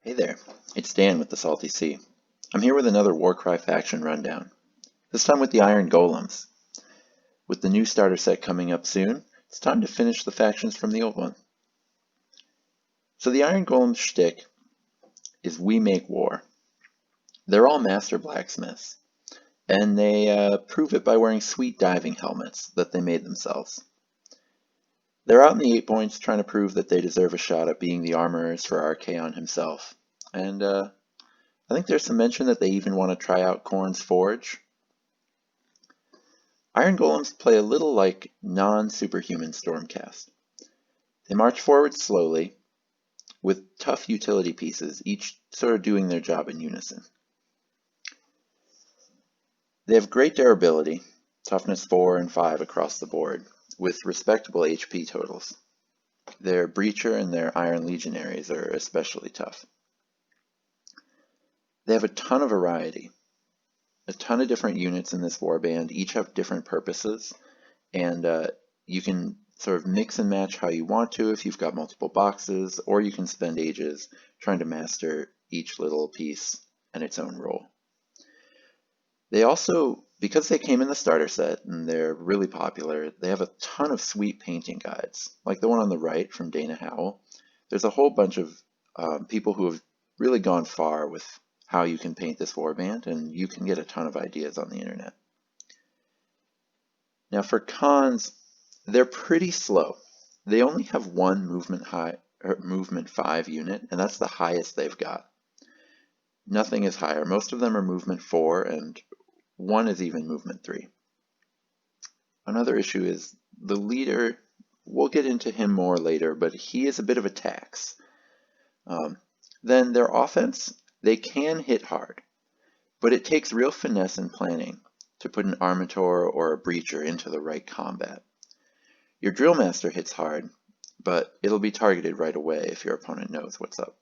Hey there, it's Dan with the Salty Sea. I'm here with another Warcry faction rundown, this time with the Iron Golems. With the new starter set coming up soon, it's time to finish the factions from the old one. So the Iron Golem shtick is we make war. They're all master blacksmiths, and they prove it by wearing sweet diving helmets that they made themselves. They're out in the 8 points trying to prove that they deserve a shot at being the armorers for Archaon himself, and I think there's some mention that they even want to try out Khorne's Forge. Iron Golems play a little like non-superhuman Stormcast. They march forward slowly, with tough utility pieces, each sort of doing their job in unison. They have great durability, toughness 4 and 5 across the board, with respectable HP totals. Their Breacher and their Iron Legionnaires are especially tough. They have a ton of variety. A ton of different units in this warband, each have different purposes, and you can sort of mix and match how you want to if you've got multiple boxes, or you can spend ages trying to master each little piece and its own role. They also, because they came in the starter set and they're really popular, they have a ton of sweet painting guides, like the one on the right from Dana Howell. There's a whole bunch of people who have really gone far with how you can paint this warband, and you can get a ton of ideas on the internet. Now for cons, they're pretty slow. They only have one movement 5 unit, and that's the highest they've got. Nothing is higher. Most of them are movement 4, and one is even movement 3. Another issue is the leader. We'll get into him more later, but he is a bit of a tax. Then their offense, they can hit hard, but it takes real finesse and planning to put an Armator or a Breacher into the right combat. Your Drillmaster hits hard, but it'll be targeted right away if your opponent knows what's up.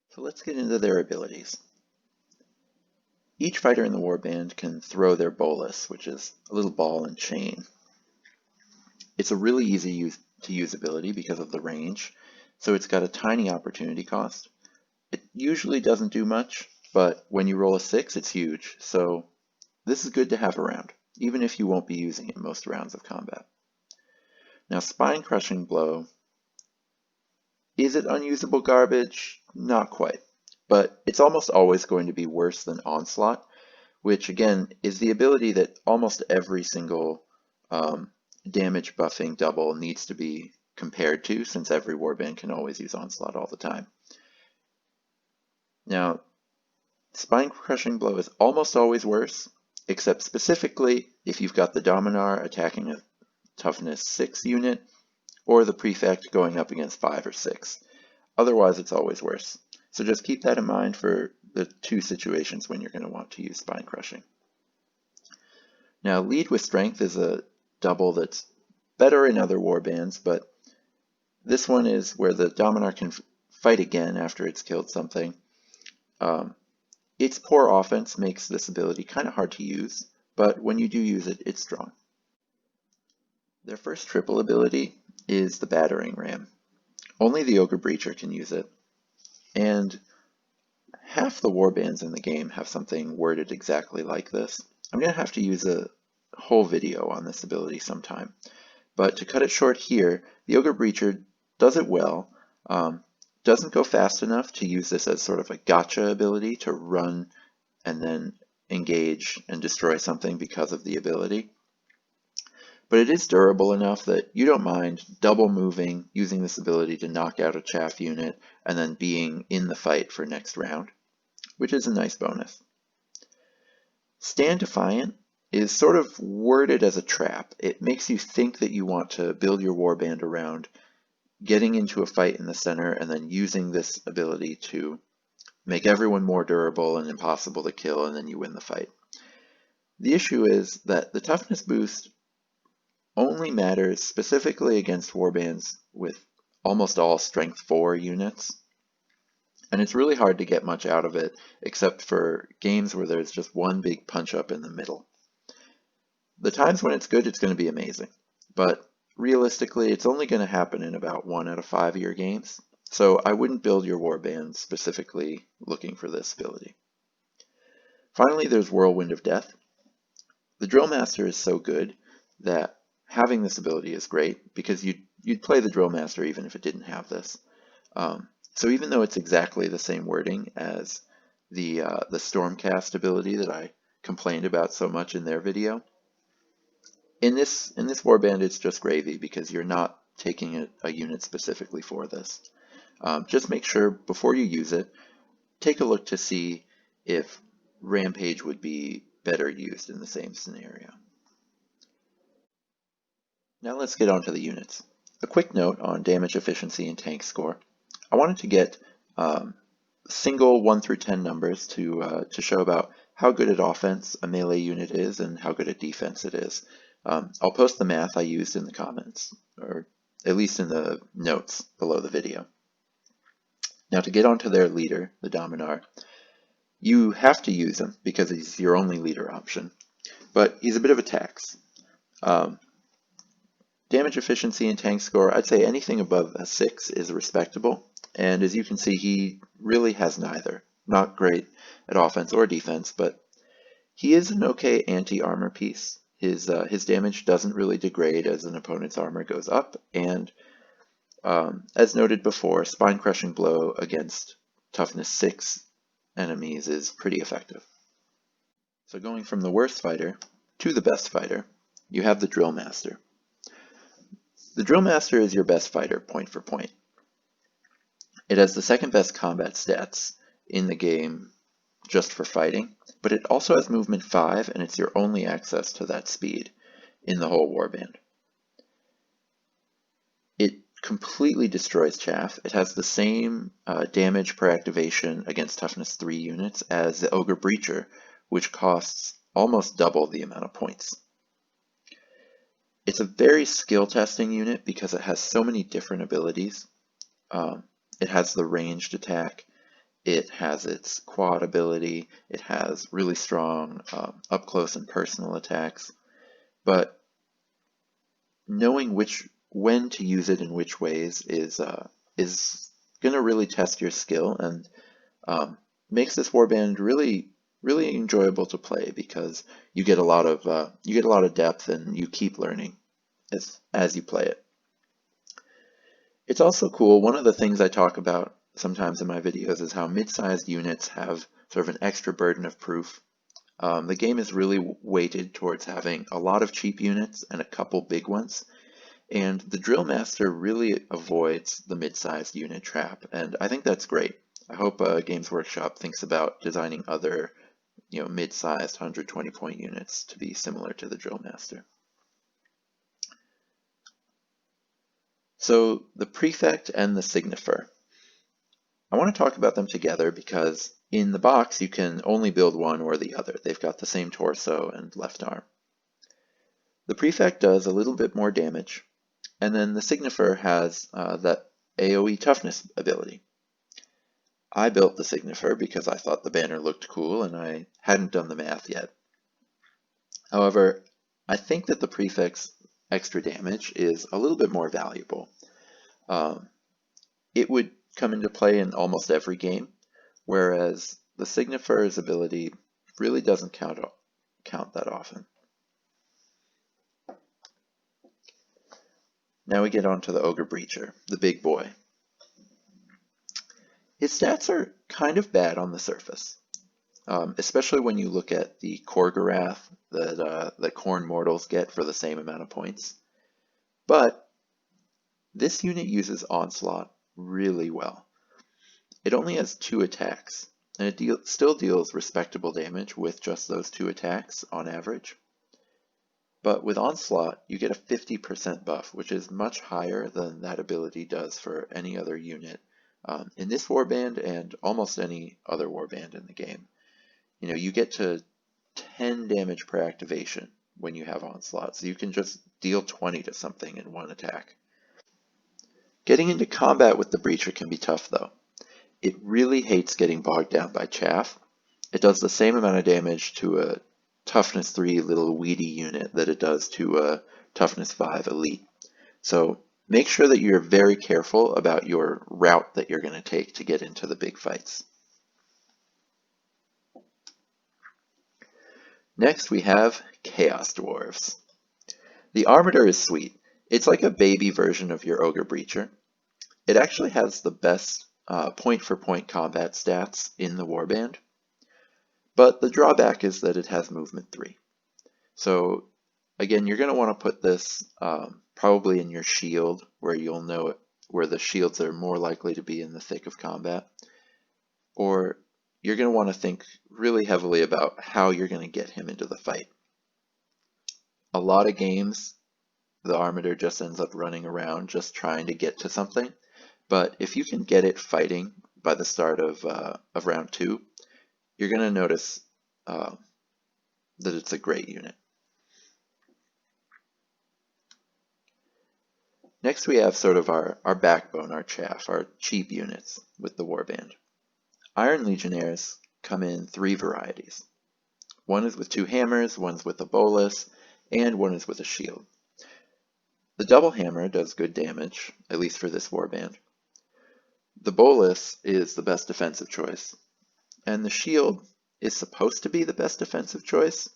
So let's get into their abilities. Each fighter in the warband can throw their bolus, which is a little ball and chain. It's a really easy to use ability because of the range, so it's got a tiny opportunity cost. It usually doesn't do much, but when you roll a 6, it's huge, so this is good to have around, even if you won't be using it most rounds of combat. Now, Spine Crushing Blow, is it unusable garbage? Not quite, but it's almost always going to be worse than Onslaught, which again is the ability that almost every single damage buffing double needs to be compared to, since every warband can always use Onslaught all the time. Now, Spine Crushing Blow is almost always worse, except specifically if you've got the Dominar attacking a Toughness 6 unit, or the Prefect going up against 5 or 6. Otherwise, it's always worse. So just keep that in mind for the 2 situations when you're going to want to use Spine Crushing. Now, Lead with Strength is a double that's better in other warbands, but this one is where the Dominar can fight again after it's killed something. Its poor offense makes this ability kind of hard to use, but when you do use it, it's strong. Their first triple ability is the Battering Ram. Only the Ogor Breacher can use it, and half the warbands in the game have something worded exactly like this. I'm going to have to use a whole video on this ability sometime, but to cut it short here, the Ogor Breacher does it well. Doesn't go fast enough to use this as sort of a gotcha ability to run and then engage and destroy something because of the ability. But it is durable enough that you don't mind double moving, using this ability to knock out a chaff unit, and then being in the fight for next round, which is a nice bonus. Stand Defiant is sort of worded as a trap. It makes you think that you want to build your warband around getting into a fight in the center and then using this ability to make everyone more durable and impossible to kill, and then you win the fight. The issue is that the toughness boost only matters specifically against warbands with almost all strength 4 units, and it's really hard to get much out of it except for games where there's just one big punch up in the middle. The times when it's good, it's going to be amazing, but realistically, it's only going to happen in about 1 out of 5 of your games, So I wouldn't build your warband specifically looking for this ability. Finally, there's Whirlwind of Death. The Drillmaster is so good that having this ability is great because you'd play the Drillmaster even if it didn't have this. So even though it's exactly the same wording as the Stormcast ability that I complained about so much in their video, in this warband it's just gravy because you're not taking a unit specifically for this. Just make sure before you use it, take a look to see if Rampage would be better used in the same scenario. Now let's get on to the units. A quick note on damage efficiency and tank score. I wanted to get single 1 through 10 numbers to show about how good at offense a melee unit is and how good at defense it is. I'll post the math I used in the comments, or at least in the notes below the video. Now to get onto their leader, the Dominar, you have to use him because he's your only leader option, but he's a bit of a tax. Damage efficiency and tank score, I'd say anything above a 6 is respectable, and as you can see, he really has neither. Not great at offense or defense, but he is an okay anti-armor piece. His damage doesn't really degrade as an opponent's armor goes up, and as noted before, spine-crushing blow against toughness 6 enemies is pretty effective. So going from the worst fighter to the best fighter, you have the Drillmaster. The Drillmaster is your best fighter point for point. It has the second best combat stats in the game just for fighting, but it also has movement 5 and it's your only access to that speed in the whole warband. It completely destroys chaff. It has the same damage per activation against toughness 3 units as the Ogor Breacher, which costs almost double the amount of points. It's a very skill testing unit because it has so many different abilities. It has the ranged attack, it has its quad ability, it has really strong up close and personal attacks, but knowing when to use it in which ways is going to really test your skill and makes this warband really enjoyable to play because you get a lot of depth and you keep learning as you play it. It's also cool. One of the things I talk about sometimes in my videos is how mid-sized units have sort of an extra burden of proof. The game is really weighted towards having a lot of cheap units and a couple big ones, and the Drillmaster really avoids the mid-sized unit trap, and I think that's great. I hope Games Workshop thinks about designing other mid-sized 120-point units to be similar to the Drillmaster. So the Prefect and the Signifer. I want to talk about them together because in the box you can only build one or the other. They've got the same torso and left arm. The Prefect does a little bit more damage, and then the Signifer has that AoE toughness ability. I built the Signifer because I thought the banner looked cool and I hadn't done the math yet. However, I think that the Prefect's extra damage is a little bit more valuable. It would come into play in almost every game, whereas the Signifer's ability really doesn't count that often. Now we get on to the Ogor Breacher, the big boy. His stats are kind of bad on the surface, especially when you look at the Korgorath that Khorne mortals get for the same amount of points. But this unit uses Onslaught really well. It only has 2 attacks, and it still deals respectable damage with just those 2 attacks on average. But with Onslaught, you get a 50% buff, which is much higher than that ability does for any other unit in this warband and almost any other warband in the game. You get to 10 damage per activation when you have Onslaught, so you can just deal 20 to something in one attack. Getting into combat with the Breacher can be tough though. It really hates getting bogged down by chaff. It does the same amount of damage to a Toughness 3 little weedy unit that it does to a Toughness 5 elite. So make sure that you're very careful about your route that you're going to take to get into the big fights. Next we have Chaos Dwarves. The Armator is sweet. It's like a baby version of your Ogor Breacher. It actually has the best point-for-point combat stats in the warband, but the drawback is that it has movement 3. So again, you're going to want to put this probably in your shield, where you'll know it, where the shields are more likely to be in the thick of combat, or you're going to want to think really heavily about how you're going to get him into the fight. A lot of games, the Armator just ends up running around just trying to get to something, but if you can get it fighting by the start of round 2, you're going to notice that it's a great unit. Next we have sort of our backbone, our chaff, our cheap units with the warband. Iron Legionnaires come in 3 varieties. One is with 2 hammers, one's with a bolus, and one is with a shield. The double hammer does good damage, at least for this warband. The bolus is the best defensive choice, and the shield is supposed to be the best defensive choice,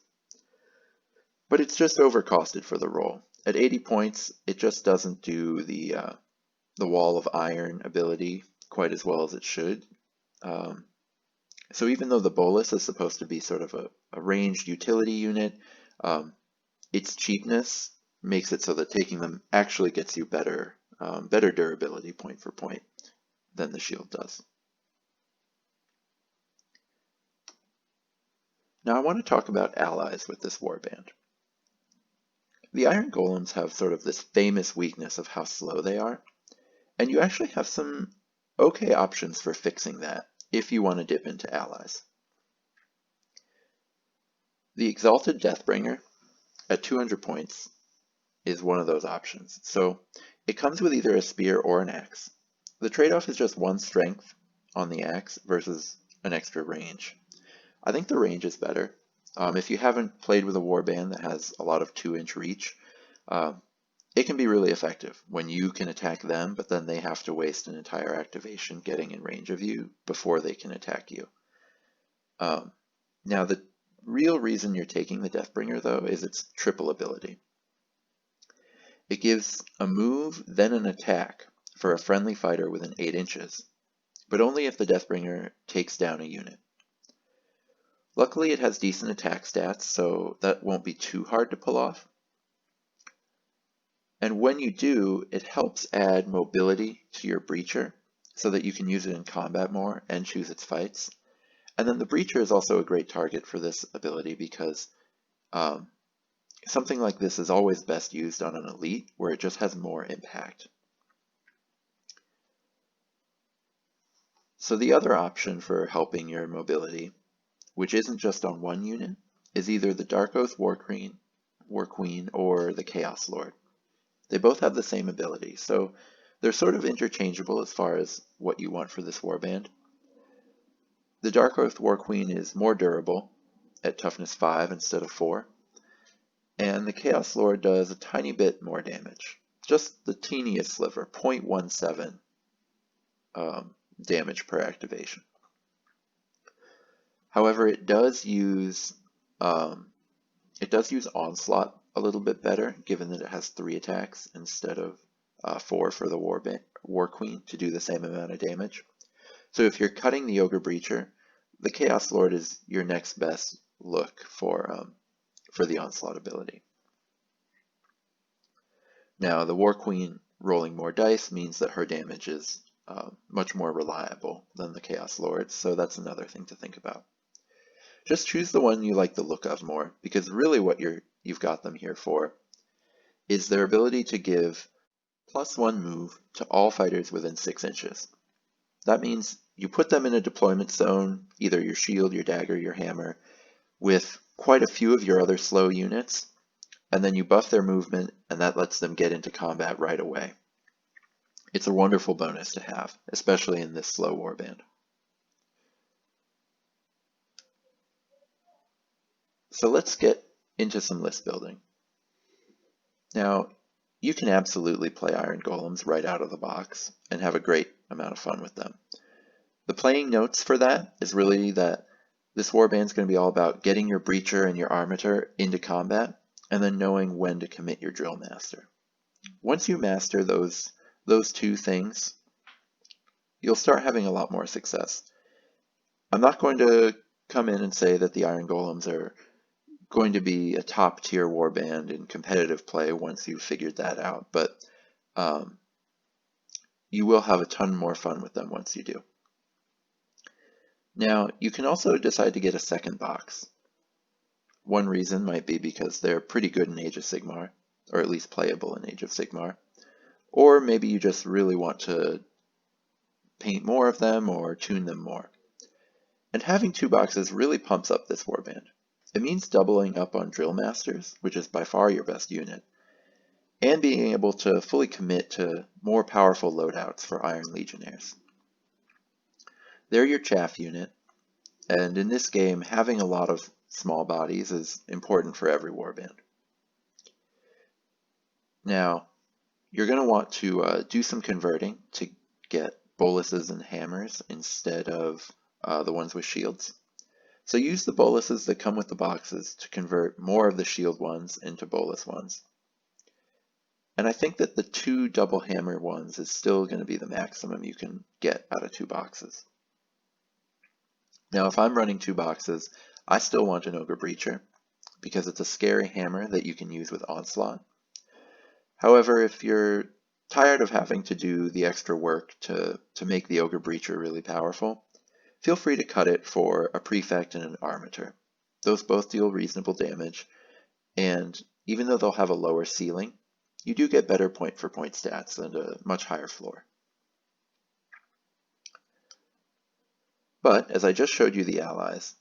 but it's just overcosted for the role. At 80 points, it just doesn't do the Wall of Iron ability quite as well as it should. So even though the bolus is supposed to be sort of a ranged utility unit, its cheapness makes it so that taking them actually gets you better durability point for point than the shield does. Now I want to talk about allies with this warband. The Iron Golems have sort of this famous weakness of how slow they are, and you actually have some okay options for fixing that if you want to dip into allies. The Exalted Deathbringer at 200 points is one of those options. So it comes with either a spear or an axe. The trade-off is just 1 strength on the axe versus an extra range. I think the range is better. If you haven't played with a warband that has a lot of 2-inch reach, it can be really effective when you can attack them, but then they have to waste an entire activation getting in range of you before they can attack you. Now the real reason you're taking the Deathbringer though is its triple ability. It gives a move, then an attack for a friendly fighter within 8 inches, but only if the Deathbringer takes down a unit. Luckily it has decent attack stats, so that won't be too hard to pull off. And when you do, it helps add mobility to your Breacher so that you can use it in combat more and choose its fights. And then the Breacher is also a great target for this ability because something like this is always best used on an elite where it just has more impact. So the other option for helping your mobility, which isn't just on one unit, is either the Dark Oath War Queen or the Chaos Lord. They both have the same ability, so they're sort of interchangeable as far as what you want for this warband. The Dark Oath War Queen is more durable at Toughness 5 instead of 4, and the Chaos Lord does a tiny bit more damage, just the teeniest sliver, 0.17 damage per activation. However, it does use Onslaught a little bit better, given that it has 3 attacks instead of 4 for the War Queen to do the same amount of damage. So if you're cutting the Ogor Breacher, the Chaos Lord is your next best look for the Onslaught ability. Now, the War Queen rolling more dice means that her damage is much more reliable than the Chaos Lord, so that's another thing to think about. Just choose the one you like the look of more, because really what you've got them here for is their ability to give +1 move to all fighters within 6 inches. That means you put them in a deployment zone, either your shield, your dagger, your hammer, with quite a few of your other slow units, and then you buff their movement, and that lets them get into combat right away. It's a wonderful bonus to have, especially in this slow warband. So let's get into some list building. Now, you can absolutely play Iron Golems right out of the box and have a great amount of fun with them. The playing notes for that is really that this warband is going to be all about getting your Breacher and your Armator into combat, and then knowing when to commit your Drillmaster. Once you master those two things, you'll start having a lot more success. I'm not going to come in and say that the Iron Golems are going to be a top tier warband in competitive play once you've figured that out, but you will have a ton more fun with them once you do. Now, you can also decide to get a second box. One reason might be because they're pretty good in Age of Sigmar, or at least playable in Age of Sigmar, or maybe you just really want to paint more of them or tune them more. And having two boxes really pumps up this warband. It means doubling up on Drillmasters, which is by far your best unit, and being able to fully commit to more powerful loadouts for Iron Legionnaires. They're your chaff unit, and in this game, having a lot of small bodies is important for every warband. Now, you're going to want to do some converting to get boluses and hammers instead of the ones with shields. So use the boluses that come with the boxes to convert more of the shield ones into bolus ones. And I think that the 2 double hammer ones is still going to be the maximum you can get out of 2 boxes. Now, if I'm running 2 boxes, I still want an Ogor Breacher because it's a scary hammer that you can use with Onslaught. However, if you're tired of having to do the extra work to make the Ogor Breacher really powerful, feel free to cut it for a Prefect and an Armator. Those both deal reasonable damage, and even though they'll have a lower ceiling, you do get better point-for-point stats and a much higher floor. But, as I just showed you the allies,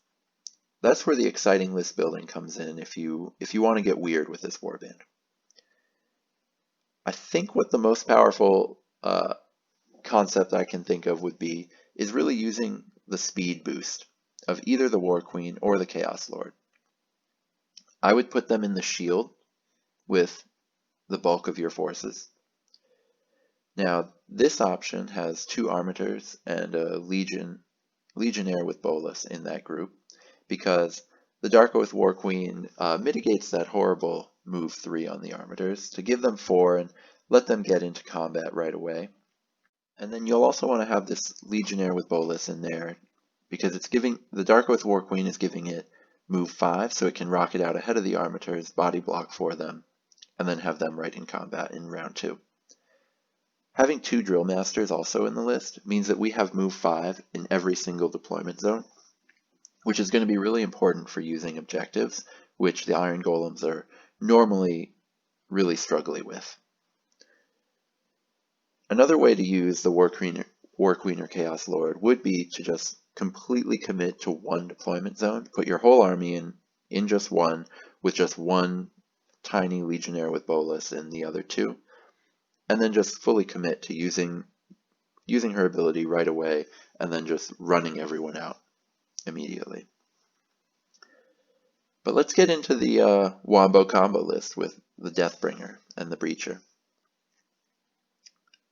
that's where the exciting list building comes in if you want to get weird with this warband. I think what the most powerful concept I can think of would be is really using the speed boost of either the War Queen or the Chaos Lord. I would put them in the shield with the bulk of your forces. Now, this option has 2 Armators and a Legionnaire with Bolus in that group, because the Dark Oath War Queen mitigates that horrible move 3 on the Armators to give them 4 and let them get into combat right away. And then you'll also want to have this Legionnaire with Bolus in there, because it's giving the Dark Oath War Queen is giving it move 5, so it can rocket out ahead of the Armators, body block for them, and then have them right in combat in round 2. Having 2 Drillmasters also in the list means that we have move 5 in every single deployment zone, which is going to be really important for using objectives, which the Iron Golems are normally really struggling with. Another way to use the War Queen or Chaos Lord would be to just completely commit to 1 deployment zone, put your whole army in just one, with just 1 tiny Legionnaire with Bolus in the other 2, and then just fully commit to using her ability right away, and then just running everyone out immediately. But let's get into the Wombo combo list with the Deathbringer and the Breacher.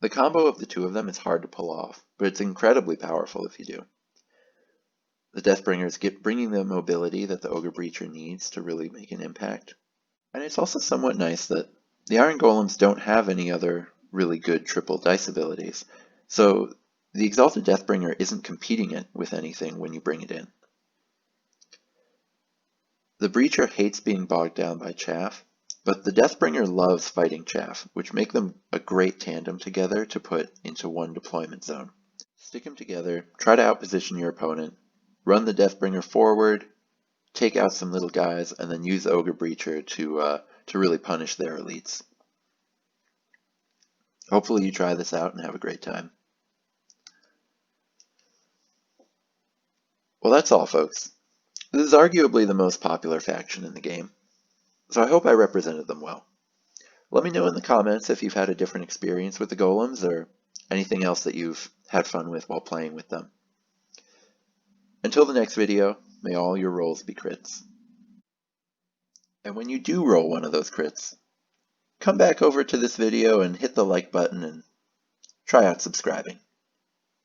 The combo of the 2 of them is hard to pull off, but it's incredibly powerful if you do. The Deathbringers bringing the mobility that the Ogor Breacher needs to really make an impact. And it's also somewhat nice that the Iron Golems don't have any other really good triple dice abilities, so the Exalted Deathbringer isn't competing with anything when you bring it in. The Breacher hates being bogged down by chaff, but the Deathbringer loves fighting chaff, which make them a great tandem together to put into 1 deployment zone. Stick them together, try to outposition your opponent, run the Deathbringer forward, take out some little guys, and then use the Ogor Breacher to really punish their elites. Hopefully you try this out and have a great time. Well, that's all, folks. This is arguably the most popular faction in the game, so I hope I represented them well. Let me know in the comments if you've had a different experience with the Golems or anything else that you've had fun with while playing with them. Until the next video, may all your rolls be crits. And when you do roll one of those crits, come back over to this video and hit the like button and try out subscribing.